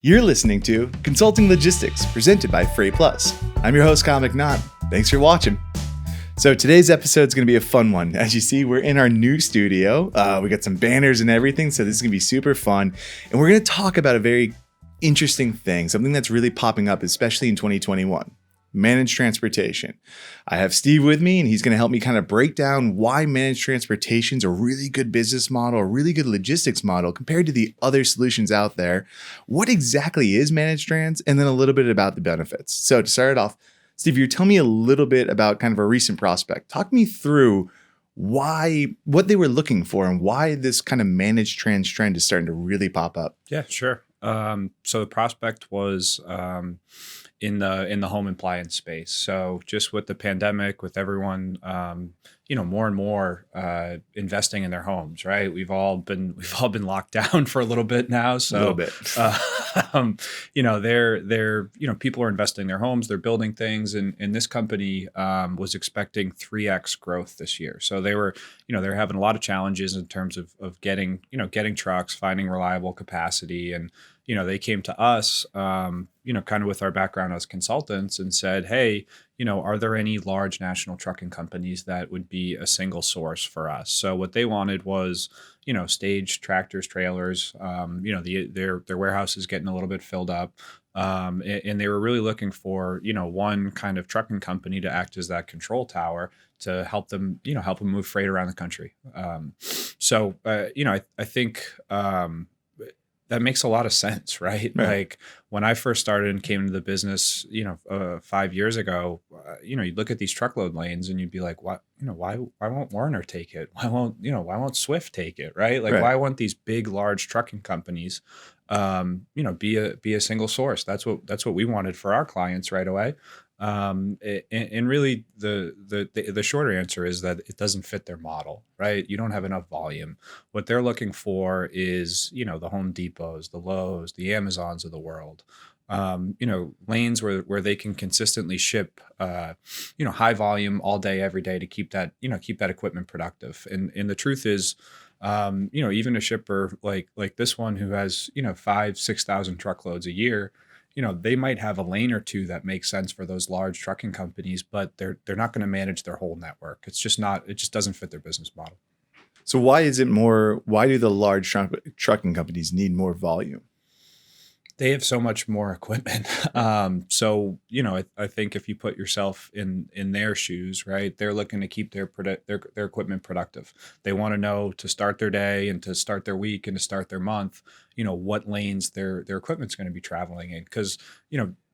You're listening to Consulting Logistics, presented by FreightPlus. I'm your host, Kyle McNaught. Thanks for watching. So today's episode is going to be a fun one. As you see, we're in our new studio. We got some banners and everything, so this is going to be super fun. And we're going to talk about a very interesting thing, something that's really popping up, especially in 2021. Managed transportation. I have Steve with me, and he's going to help me kind of break down why managed transportation is a really good business model, a really good logistics model compared to the other solutions out there. What exactly is managed trans, and then a little bit about the benefits. So to start it off, Steve, you tell me a little bit about kind of a recent prospect. Talk me through what they were looking for and why this kind of managed trans trend is starting to really pop up. Yeah, sure. So the prospect was in the home appliance space. So just with the pandemic, with everyone, more and more investing in their homes, right? We've all been locked down for a little bit now. So A little bit. people are investing in their homes, they're building things, and this company was expecting 3x growth this year. So they're having a lot of challenges in terms of getting trucks, finding reliable capacity, and they came to us, kind of with our background as consultants and said, hey, are there any large national trucking companies that would be a single source for us? So what they wanted was, staged tractors, trailers, their warehouse is getting a little bit filled up. And they were really looking for, one kind of trucking company to act as that control tower to help them move freight around the country. I think, that makes a lot of sense, right? Like when I first started and came into the business, 5 years ago, you'd look at these truckload lanes and you'd be like, why won't Werner take it? Why won't Swift take it? Right? Like, why won't these big, large trucking companies, be a single source? That's what we wanted for our clients right away. And really the shorter answer is that it doesn't fit their model, right? You don't have enough volume. What they're looking for is, the Home Depots, the Lowe's, the Amazons of the world, lanes where they can consistently ship, high volume all day, every day to keep that equipment productive. And the truth is, even a shipper like this one who has, 5,000-6,000 truckloads a year, they might have a lane or two that makes sense for those large trucking companies, but they're not going to manage their whole network. It just doesn't fit their business model. So why do the large trucking companies need more volume? They have so much more equipment. I think if you put yourself in their shoes, right, they're looking to keep their equipment productive. They want to know to start their day and to start their week and to start their month, what lanes their equipment's going to be traveling in. Because,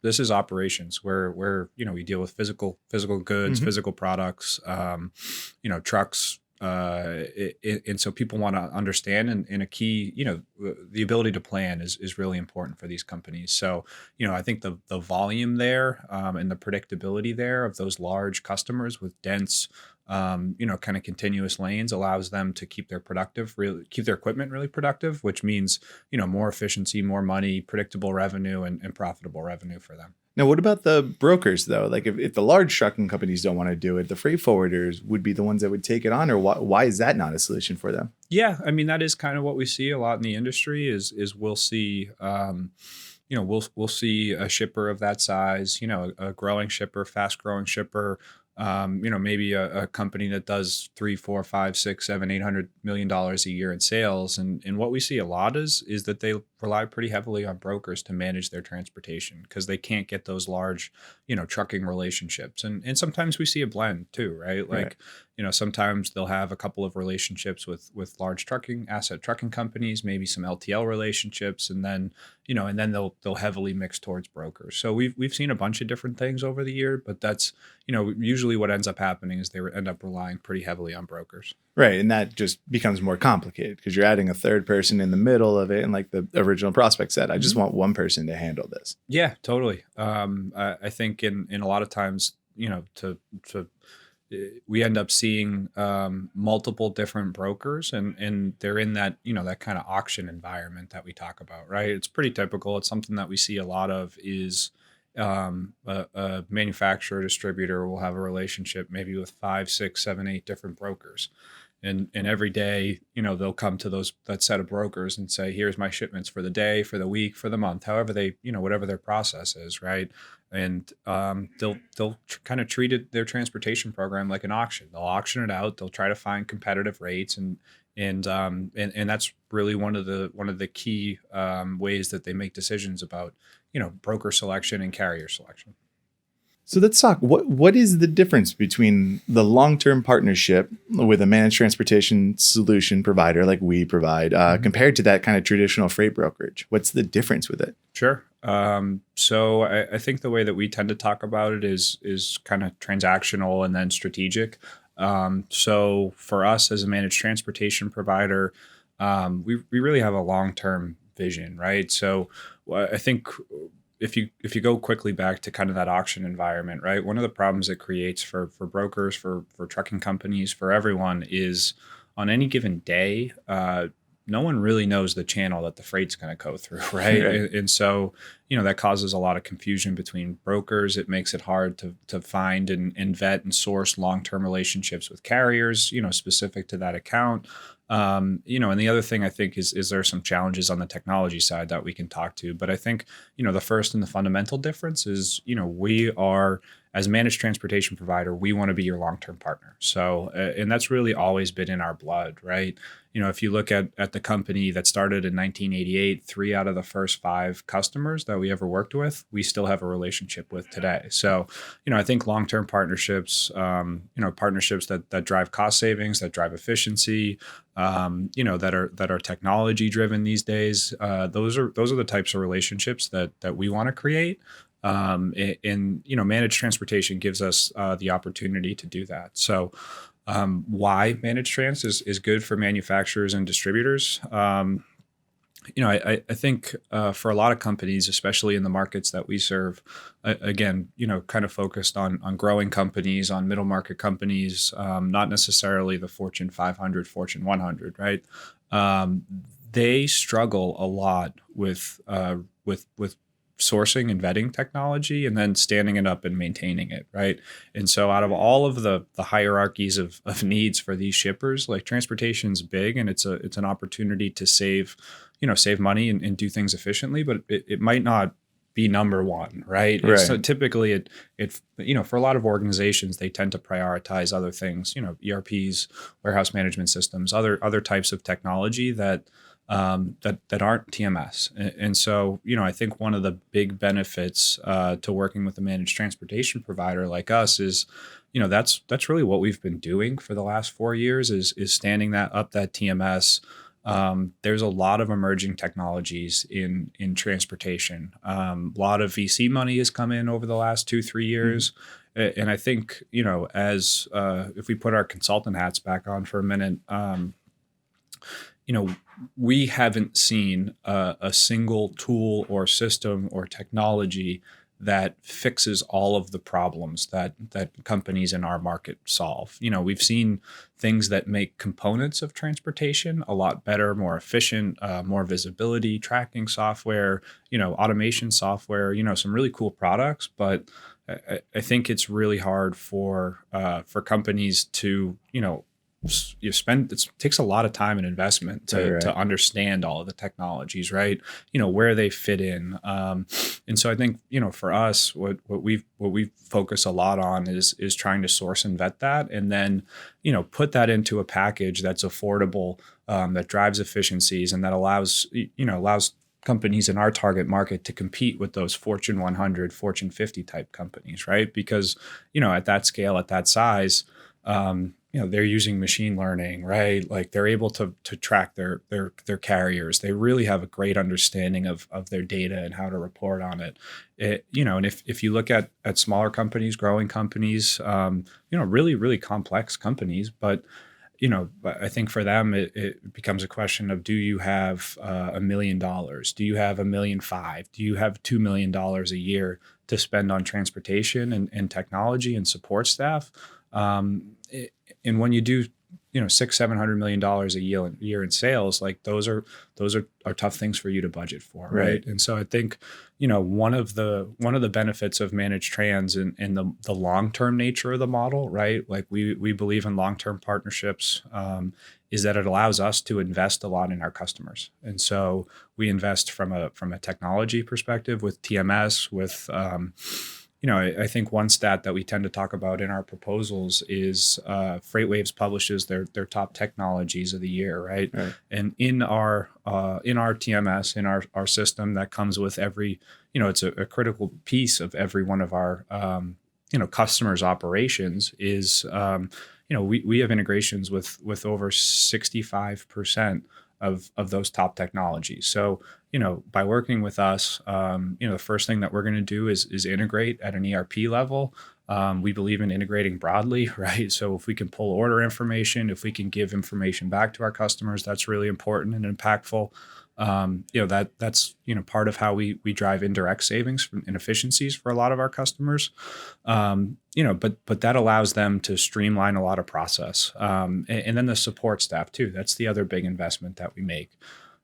this is operations where we deal with physical goods, physical products, trucks. And so people want to understand, and a key, the ability to plan is really important for these companies. So, I think the volume there, and the predictability there of those large customers with dense, kind of continuous lanes allows them to keep their equipment really productive, which means, more efficiency, more money, predictable revenue, and profitable revenue for them. Now, what about the brokers, though? Like if the large trucking companies don't want to do it, the freight forwarders would be the ones that would take it on, or why is that not a solution for them? Yeah, I mean, that is kind of what we see a lot in the industry is we'll see, we'll see a shipper of that size, a growing shipper, fast growing shipper, maybe a company that does $3, $4, $5, $6, $7, $800 million a year in sales. And what we see a lot is that they rely pretty heavily on brokers to manage their transportation because they can't get those large, trucking relationships. And sometimes we see a blend too, right? Like, sometimes they'll have a couple of relationships with large asset trucking companies, maybe some LTL relationships, and then they'll heavily mix towards brokers. So we've seen a bunch of different things over the year, but that's, usually what ends up happening is they end up relying pretty heavily on brokers. Right. And that just becomes more complicated because you're adding a third person in the middle of it. And like the original prospect said, I just want one person to handle this. Yeah, totally. I think in a lot of times, we end up seeing multiple different brokers and they're in that, that kind of auction environment that we talk about, right? It's pretty typical. It's something that we see a lot of is a manufacturer distributor will have a relationship maybe with 5, 6, 7, 8 different brokers. And every day, they'll come to that set of brokers and say, here's my shipments for the day, for the week, for the month, however they, whatever their process is, right? And they'll kind of treat their transportation program like an auction. They'll auction it out. They'll try to find competitive rates, and that's really one of the key ways that they make decisions about broker selection and carrier selection. So let's talk. What is the difference between the long-term partnership with a managed transportation solution provider like we provide compared to that kind of traditional freight brokerage? What's the difference with it? Sure. So I think the way that we tend to talk about it is kind of transactional and then strategic. So for us as a managed transportation provider, we really have a long-term vision, right? So I think if you go quickly back to kind of that auction environment, right? One of the problems it creates for brokers, for trucking companies, for everyone is on any given day, no one really knows the channel that the freight's going to go through, right? And so, that causes a lot of confusion between brokers. It makes it hard to find and vet and source long-term relationships with carriers, specific to that account. And the other thing I think is there are some challenges on the technology side that we can talk to. But I think, the first and the fundamental difference is, we are, as a managed transportation provider, we want to be your long-term partner. So, and that's really always been in our blood, right? If you look at the company that started in 1988, 3 out of the first 5 customers that we ever worked with, we still have a relationship with today. So, I think long-term partnerships, partnerships that drive cost savings, that drive efficiency, that are technology driven these days. Those are the types of relationships that we want to create. And managed transportation gives us the opportunity to do that. So why managed trans is good for manufacturers and distributors. I think for a lot of companies, especially in the markets that we serve, again, kind of focused on growing companies, on middle market companies, not necessarily the Fortune 500, Fortune 100, right? They struggle a lot with sourcing and vetting technology and then standing it up and maintaining it, right? And so out of all of the hierarchies of needs for these shippers, like transportation's big and it's an opportunity to save money and do things efficiently, but it might not be number one, right? So typically it for a lot of organizations, they tend to prioritize other things, ERPs, warehouse management systems, other types of technology that aren't TMS. And so, I think one of the big benefits to working with a managed transportation provider like us is, that's really what we've been doing for the last 4 years is standing that TMS. There's a lot of emerging technologies in transportation. A lot of VC money has come in over the last 2-3 years. Mm-hmm. And I think, as if we put our consultant hats back on for a minute, we haven't seen a single tool or system or technology that fixes all of the problems that companies in our market solve. We've seen things that make components of transportation a lot better, more efficient, more visibility, tracking software, automation software, some really cool products. But I think it's really hard for companies to, it takes a lot of time and investment to understand all of the technologies, right? Where they fit in. And so I think, for us, what we focus a lot on is trying to source and vet that and then, put that into a package that's affordable, that drives efficiencies and that allows companies in our target market to compete with those Fortune 100, Fortune 50 type companies, right? Because, at that scale, at that size, they're using machine learning, right? Like they're able to track their carriers. They really have a great understanding of their data and how to report on it. And if you look at smaller companies, growing companies, really, really complex companies, but I think for them, it becomes a question of, do you have $1 million? Do you have $1.5 million? Do you have $2 million a year to spend on transportation and technology and support staff? And when you do $600-700 million a year in sales, like those are tough things for you to budget for, right? And so I think, one of the benefits of managed trans and the long-term nature of the model, right? Like we believe in long-term partnerships, is that it allows us to invest a lot in our customers. And so we invest from a technology perspective with TMS, with I think one stat that we tend to talk about in our proposals is FreightWaves publishes their top technologies of the year, right? And in our TMS, in our system that comes with every, it's a critical piece of every one of our customers' operations is, we have integrations with over 65% of those top technologies. So, by working with us, the first thing that we're going to do is integrate at an ERP level. We believe in integrating broadly, right? So if we can pull order information, if we can give information back to our customers, that's really important and impactful. That's part of how we drive indirect savings and efficiencies for a lot of our customers. But that allows them to streamline a lot of process. And then the support staff too. That's the other big investment that we make.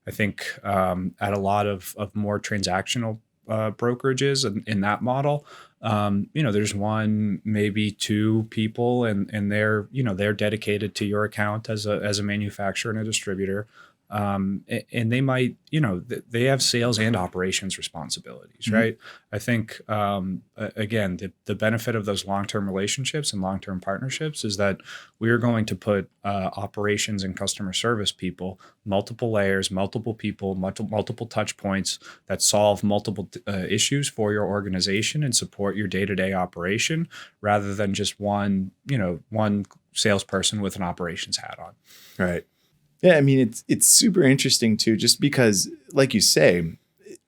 I think at a lot of more transactional brokerages in that model, there's one, maybe two people, and they're dedicated to your account as a manufacturer and a distributor. And they might, they have sales and operations responsibilities, right? I think, again, the benefit of those long-term relationships and long-term partnerships is that we're going to put operations and customer service people, multiple layers, multiple people, multiple touch points that solve multiple issues for your organization and support your day-to-day operation, rather than just one salesperson with an operations hat on. Right. Yeah, I mean, it's super interesting too, just because, like you say,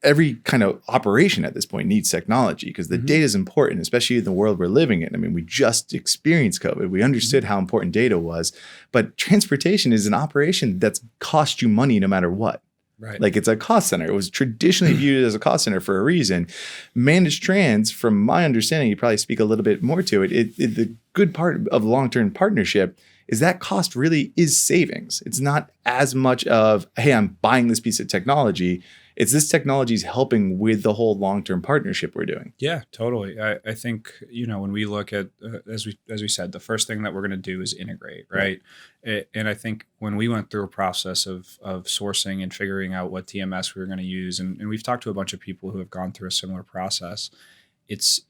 every kind of operation at this point needs technology because the data is important, especially in the world we're living in. I mean, we just experienced COVID. We understood how important data was, but transportation is an operation that's cost you money no matter what. Right. Like it's a cost center. It was traditionally viewed as a cost center for a reason. Managed trans, from my understanding, you probably speak a little bit more to it. The good part of long-term partnership is that cost really is savings. It's not as much of, hey, I'm buying this piece of technology. It's this technology is helping with the whole long-term partnership we're doing. Yeah, totally. I think, when we look at, as we said, the first thing that we're going to do is integrate, right? And I think when we went through a process of sourcing and figuring out what TMS we were going to use, and we've talked to a bunch of people who have gone through a similar process, it's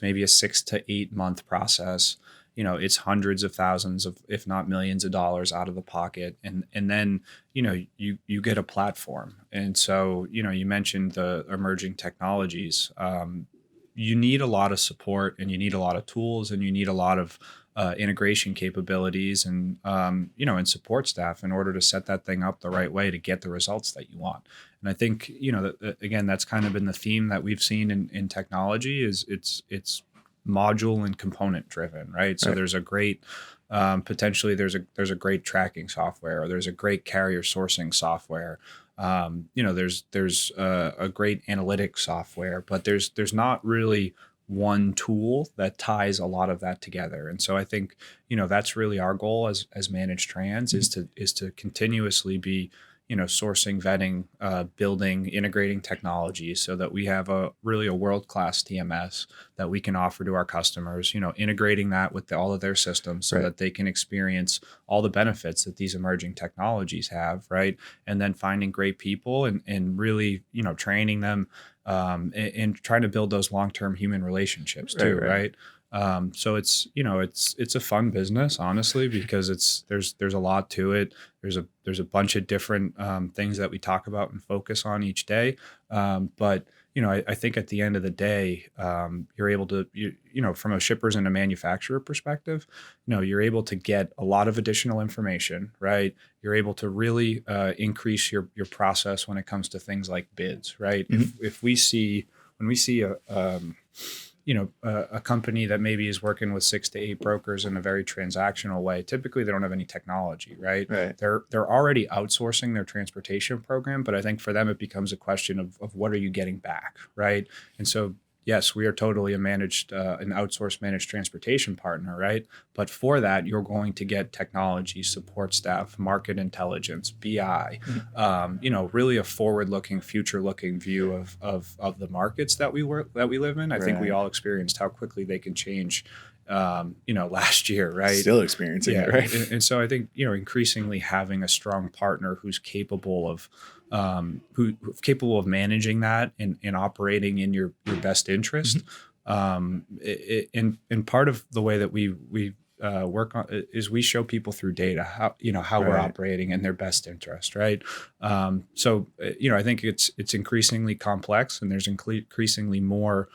maybe a 6 to 8 month process. It's hundreds of thousands of, if not millions of dollars out of the pocket. And then, you get a platform. And so, you mentioned the emerging technologies. You need a lot of support, and you need a lot of tools, and you need a lot of integration capabilities and, and support staff in order to set that thing up the right way to get the results that you want. And I think, again, that's kind of been the theme that we've seen in technology is it's module and component driven, right? So there's a great potentially there's a great tracking software, or there's a great carrier sourcing software. There's a great analytics software, but there's not really one tool that ties a lot of that together. And so I think that's really our goal as managed trans is to continuously be sourcing, vetting, building, integrating technology so that we have a world-class TMS that we can offer to our customers, integrating that with all of their systems so that they can experience all the benefits that these emerging technologies have, right? And then finding great people and really, training them and trying to build those long-term human relationships too, right? So it's a fun business, honestly, because there's a lot to it. There's a bunch of different things that we talk about and focus on each day. But I think at the end of the day, you're able to, from a shippers and a manufacturer perspective, you're able to get a lot of additional information, right? You're able to really increase your process when it comes to things like bids, right? When we see a company that maybe is working with 6 to 8 brokers in a very transactional way, typically they don't have any technology, right? They're already outsourcing their transportation program, but I think for them it becomes a question of what are you getting back, right? And so yes, we are totally an outsourced managed transportation partner, right? But for that, you're going to get technology, support staff, market intelligence, BI, really a forward-looking, future-looking view of the markets that we live in. I think we all experienced how quickly they can change. Last year, right? Still experiencing it, right? And so I think, increasingly having a strong partner who's capable of managing that and operating in your best interest. And part of the way that we work on is we show people through data how we're operating in their best interest, right? So I think it's increasingly complex, and there's increasingly more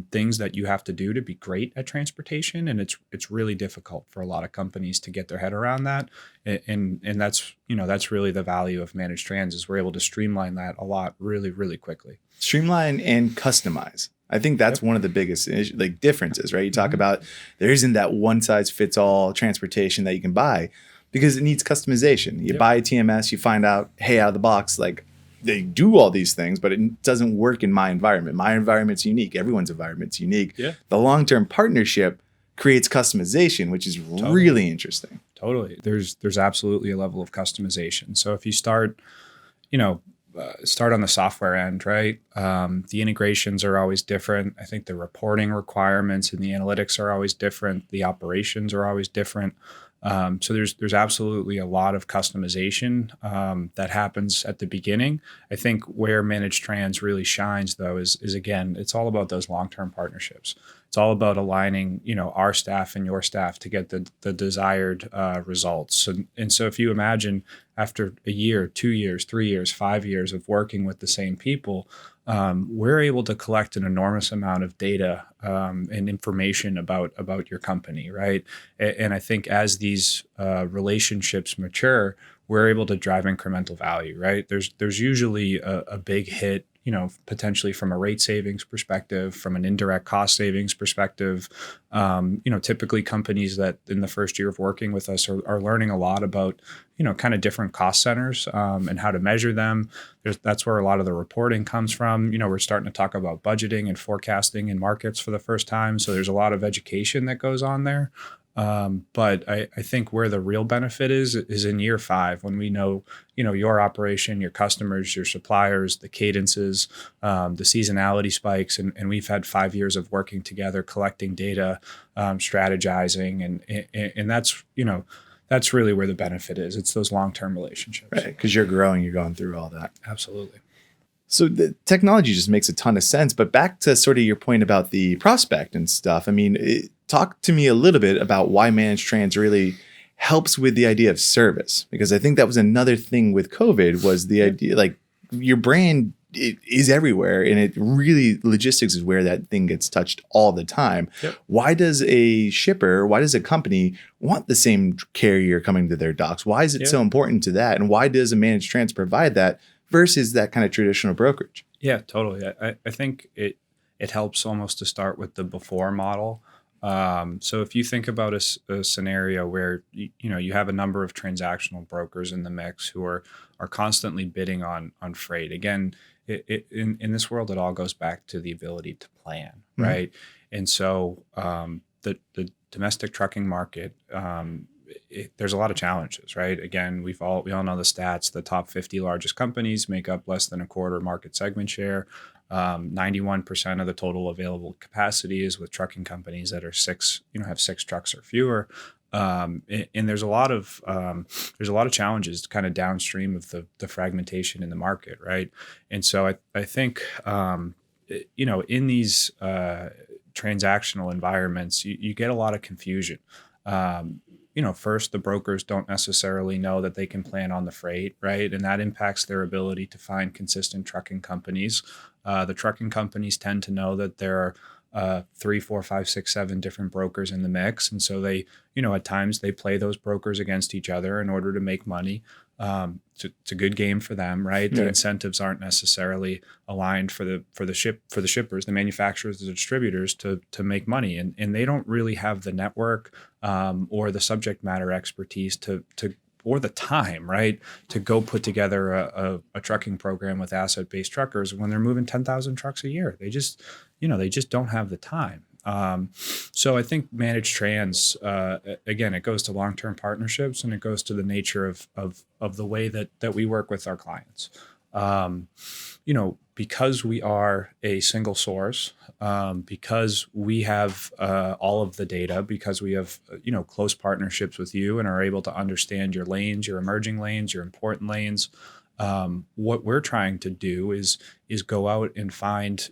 things that you have to do to be great at transportation, and it's really difficult for a lot of companies to get their head around that. And that's really the value of managed trans, is we're able to streamline that a lot really, really quickly. Streamline and customize. I think that's one of the biggest differences, right? You talk about there isn't that one size fits all transportation that you can buy because it needs customization. You buy a TMS, you find out, hey, out of the box, they do all these things, but it doesn't work in my environment. My environment's unique. Everyone's environment's unique. Yeah. The long-term partnership creates customization, which is really interesting. Totally. There's absolutely a level of customization. So if you start on the software end, right? The integrations are always different. I think the reporting requirements and the analytics are always different. The operations are always different. So there's absolutely a lot of customization that happens at the beginning. I think where managed trans really shines, though, is again, it's all about those long-term partnerships. It's all about aligning, our staff and your staff to get the desired results. And so if you imagine after a year, 2 years, 3 years, 5 years of working with the same people, we're able to collect an enormous amount of data and information about your company, right? And I think as these relationships mature, we're able to drive incremental value, right? There's usually a big hit, potentially from a rate savings perspective, from an indirect cost savings perspective. Typically companies that in the first year of working with us are learning a lot about, kind of different cost centers and how to measure them. That's where a lot of the reporting comes from. We're starting to talk about budgeting and forecasting in markets for the first time. So there's a lot of education that goes on there. But I think where the real benefit is in year 5, when we know, your operation, your customers, your suppliers, the cadences, the seasonality spikes, and we've had 5 years of working together, collecting data, strategizing, and that's really where the benefit is. It's those long-term relationships. Right, because you're growing, you're going through all that. Absolutely. So the technology just makes a ton of sense. But back to sort of your point about the prospect and stuff. I mean, talk to me a little bit about why managed trans really helps with the idea of service, because I think that was another thing with COVID was the idea, your brand is everywhere, and it really, logistics is where that thing gets touched all the time. Yep. Why does a company want the same carrier coming to their docks? Why is it so important to that? And why does a managed trans provide that versus that kind of traditional brokerage? Yeah, totally. I think it helps almost to start with the before model. So if you think about a scenario where you have a number of transactional brokers in the mix who are constantly bidding on freight. Again, in this world, it all goes back to the ability to plan, right? And so the domestic trucking market, there's a lot of challenges, right? Again, we all know the stats. The top 50 largest companies make up less than a quarter market segment share. 91% of the total available capacity is with trucking companies that are have 6 trucks or fewer. And there's a lot of challenges kind of downstream of the fragmentation in the market, right? And so I think in these transactional environments, you get a lot of confusion. First, the brokers don't necessarily know that they can plan on the freight, right? And that impacts their ability to find consistent trucking companies. The trucking companies tend to know that there are 3, 4, 5, 6, 7 different brokers in the mix. And so they, at times they play those brokers against each other in order to make money. It's a good game for them, right? The incentives aren't necessarily aligned for the shippers, the manufacturers, the distributors to make money, and they don't really have the network or the subject matter expertise to or the time, right, to go put together a trucking program with asset-based truckers when they're moving 10,000 trucks a year. They just, they just don't have the time. So I think managed trans, again, it goes to long-term partnerships, and it goes to the nature of the way that we work with our clients. Because we are a single source, because we have all of the data, because we have close partnerships with you and are able to understand your lanes, your emerging lanes, your important lanes. What we're trying to do is go out and find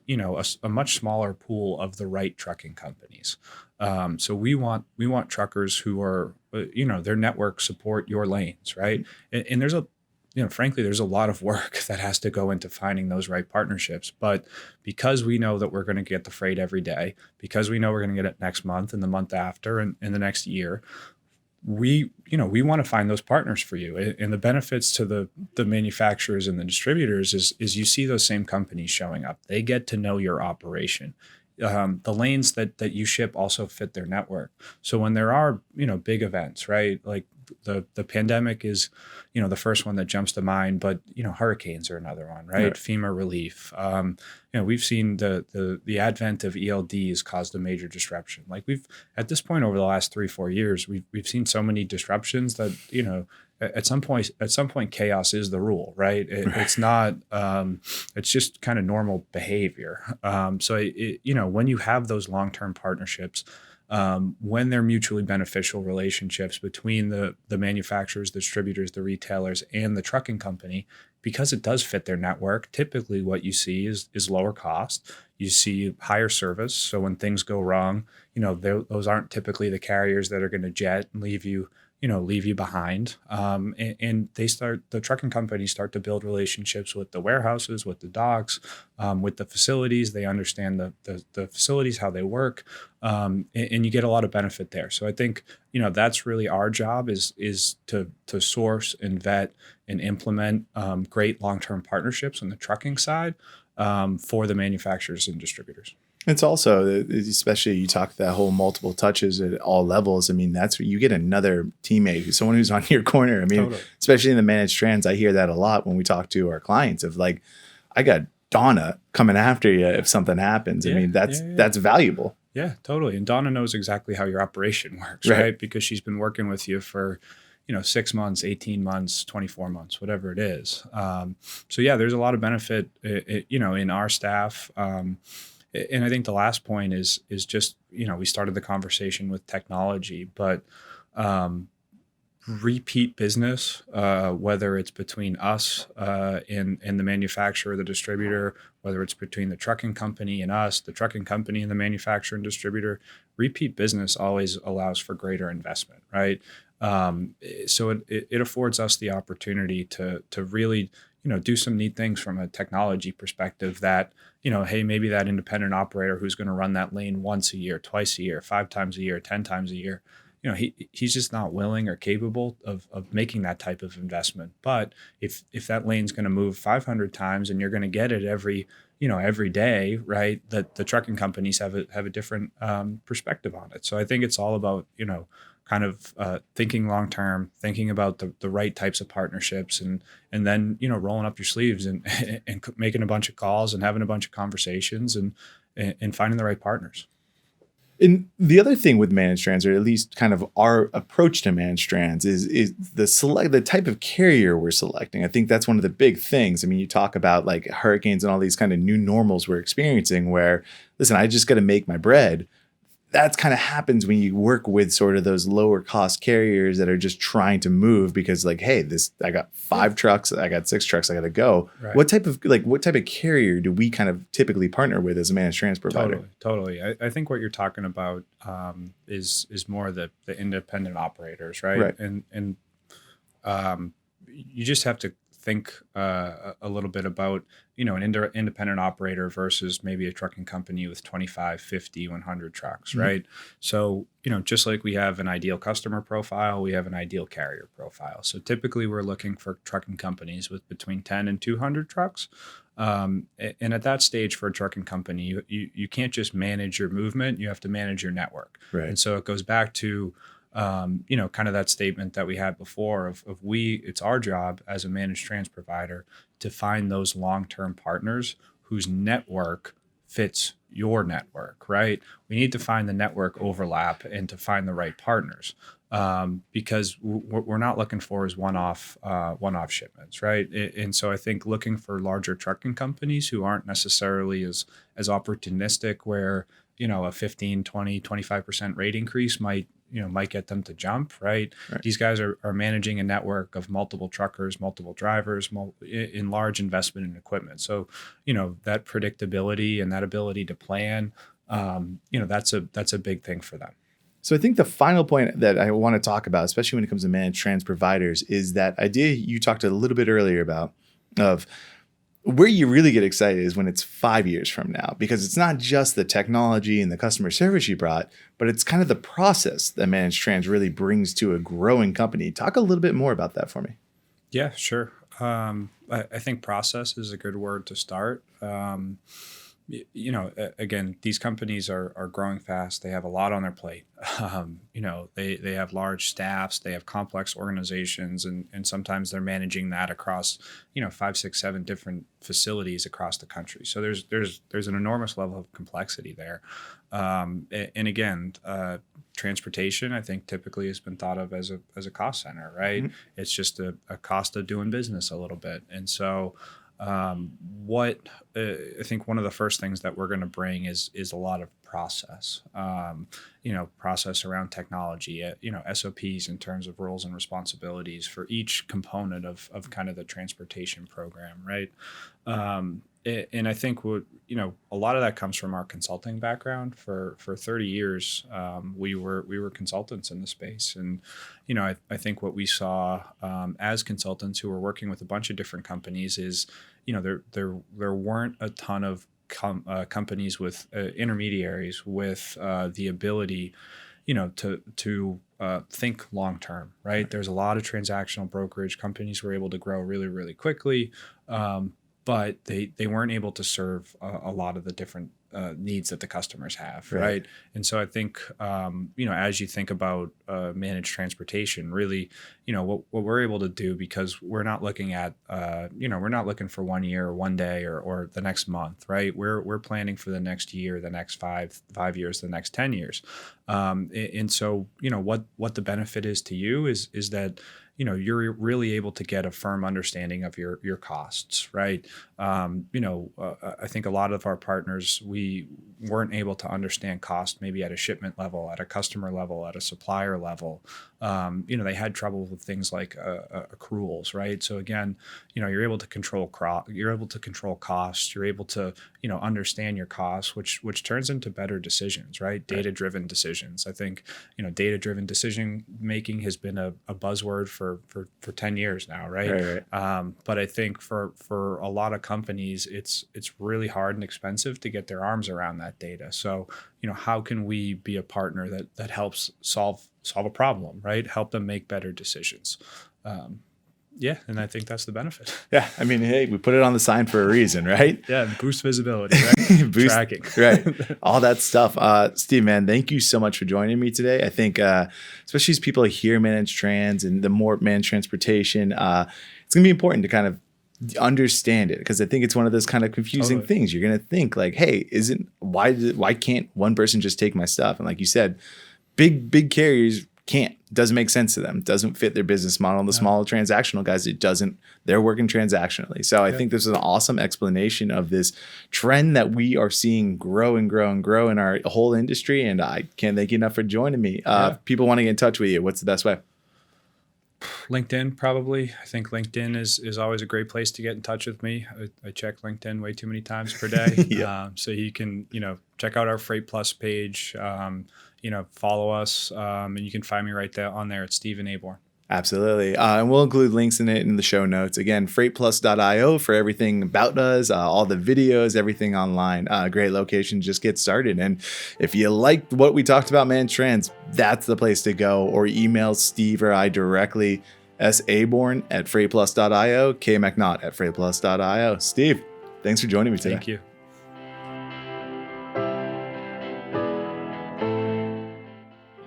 a much smaller pool of the right trucking companies. So we want truckers who are their network support your lanes, right? And there's frankly, there's a lot of work that has to go into finding those right partnerships. But because we know that we're going to get the freight every day, because we know we're going to get it next month and the month after and the next year, we want to find those partners for you. And the benefits to the manufacturers and the distributors is you see those same companies showing up. They get to know your operation. The lanes that you ship also fit their network. So when there are, big events, right? Like the pandemic is, the first one that jumps to mind, but, hurricanes are another one, right? Right. FEMA relief. We've seen the advent of ELDs caused a major disruption. Like at this point over the last 3-4 years, we've seen so many disruptions that, at some point, chaos is the rule, right? It's not. It's just kind of normal behavior. So when you have those long-term partnerships, when they're mutually beneficial relationships between the manufacturers, the distributors, the retailers, and the trucking company, because it does fit their network, typically what you see is lower cost. You see higher service. So when things go wrong, those aren't typically the carriers that are going to jet and leave you behind. And the trucking companies start to build relationships with the warehouses, with the docks, with the facilities. They understand the facilities, how they work, and you get a lot of benefit there. So I think, that's really our job is to source and vet and implement great long-term partnerships on the trucking side for the manufacturers and distributors. It's also, especially you talk that whole multiple touches at all levels. I mean, that's where you get another teammate, someone who's on your corner. I mean, totally. Especially in the managed trans, I hear that a lot when we talk to our clients of like, I got Donna coming after you if something happens. I mean, that's valuable. Yeah, totally. And Donna knows exactly how your operation works, right? Because she's been working with you for 6 months, 18 months, 24 months, whatever it is. So yeah, there's a lot of benefit, in our staff. And I think the last point is just, we started the conversation with technology, but repeat business, whether it's between us and the manufacturer, the distributor, whether it's between the trucking company and us, the trucking company and the manufacturer and distributor, repeat business always allows for greater investment, right? So it affords us the opportunity to really, do some neat things from a technology perspective that, hey, maybe that independent operator who's going to run that lane once a year, twice a year, 5 times a year, 10 times a year, he's just not willing or capable of making that type of investment. But if that lane's going to move 500 times and you're going to get it every day, right, that the trucking companies have a different perspective on it. So I think it's all about, kind of thinking long term, thinking about the right types of partnerships, and then rolling up your sleeves and making a bunch of calls and having a bunch of conversations and finding the right partners. And the other thing with managed trans, or at least kind of our approach to managed trans, is the type of carrier we're selecting. I think that's one of the big things. I mean, you talk about like hurricanes and all these kind of new normals we're experiencing where, listen, I just got to make my bread. That's kind of happens when you work with sort of those lower cost carriers that are just trying to move because like, hey, I got 5 trucks, I got 6 trucks, I got to go. Right. What type of carrier do we kind of typically partner with as a managed trans provider? Totally. I think what you're talking about is more the independent operators, right? And you just have to think a little bit about, an independent operator versus maybe a trucking company with 25, 50, 100 trucks, right? So, just like we have an ideal customer profile, we have an ideal carrier profile. So typically we're looking for trucking companies with between 10 and 200 trucks. And at that stage for a trucking company, you can't just manage your movement, you have to manage your network. Right. And so it goes back to, Kind of that statement that we had before of it's our job as a managed trans provider to find those long-term partners whose network fits your network, right? We need to find the network overlap and to find the right partners. Because what we're not looking for is one-off shipments, right? And so I think looking for larger trucking companies who aren't necessarily as opportunistic, where a 15, 20, 25% rate increase might get them to jump, right? These guys are managing a network of multiple truckers, multiple drivers, in large investment in equipment. So, that predictability and that ability to plan, that's a big thing for them. So I think the final point that I want to talk about, especially when it comes to managed trans providers, is that idea you talked a little bit earlier about of where you really get excited is when it's 5 years from now, because it's not just the technology and the customer service you brought, but it's kind of the process that managed trans really brings to a growing company. Talk a little bit more about that for me. Yeah, sure. I think process is a good word to start. Again, these companies are growing fast. They have a lot on their plate. They have large staffs, they have complex organizations, and sometimes they're managing that across, 5, 6, 7 different facilities across the country. So there's an enormous level of complexity there. And again, transportation, I think, typically has been thought of as a cost center, right? Mm-hmm. It's just a cost of doing business a little bit. And so what I think one of the first things that we're going to bring is a lot of process, process around technology, SOPs in terms of roles and responsibilities for each component of kind of the transportation program, right? And I think a lot of that comes from our consulting background. For 30 years, we were consultants in the space, and I think what we saw as consultants who were working with a bunch of different companies is there weren't a ton of companies with intermediaries with the ability to think long term, right? There's a lot of transactional brokerage companies were able to grow really, really quickly. But they weren't able to serve a lot of the different needs that the customers have, right? And so I think, as you think about managed transportation, really, what we're able to do, because we're not looking at, we're not looking for 1 year or 1 day or the next month, right? We're planning for the next year, the next five years, the next 10 years. And so, what the benefit is to you is that you're really able to get a firm understanding of your costs, right? I think a lot of our partners, we weren't able to understand cost maybe at a shipment level, at a customer level, at a supplier level. They had trouble with things like accruals, right? So again, you're able to control costs, you're able to understand your costs, which turns into better decisions, right? Data-driven decisions. I think data-driven decision making has been a buzzword for 10 years now, right? But I think for a lot of companies, it's really hard and expensive to get their arms around that data. So how can we be a partner that helps solve a problem, right? Help them make better decisions. And I think that's the benefit. Yeah, I mean, hey, we put it on the sign for a reason, right? Yeah, boost visibility, right? Boost tracking, right? All that stuff. Steve, man, thank you so much for joining me today. I think, especially as people hear managed trans and the more managed transportation, it's gonna be important to kind of understand it, because I think it's one of those kind of confusing things. You're gonna think like, hey, why can't one person just take my stuff? And like you said, big carriers can't. Doesn't make sense to them. Doesn't fit their business model. And the smaller transactional guys, they're working transactionally. So I think this is an awesome explanation of this trend that we are seeing grow and grow and grow in our whole industry. And I can't thank you enough for joining me. If people want to get in touch with you, what's the best way? LinkedIn, probably. I think LinkedIn is always a great place to get in touch with me. I check LinkedIn way too many times per day. So you can, check out our FreightPlus page, follow us, and you can find me right there on there at Stephen Aborn. Absolutely. And we'll include links in the show notes. Again, FreightPlus.io for everything about us, all the videos, everything online. Great location. Just get started. And if you liked what we talked about, man, trans, that's the place to go. Or email Steve or I directly, saborn@freightplus.io, kmcnaught@freightplus.io. Steve, thanks for joining me today. Thank you.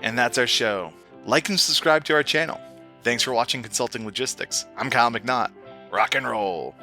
And that's our show. like and subscribe to our channel. Thanks for watching Consulting Logistics. I'm Kyle McNaught. Rock and roll.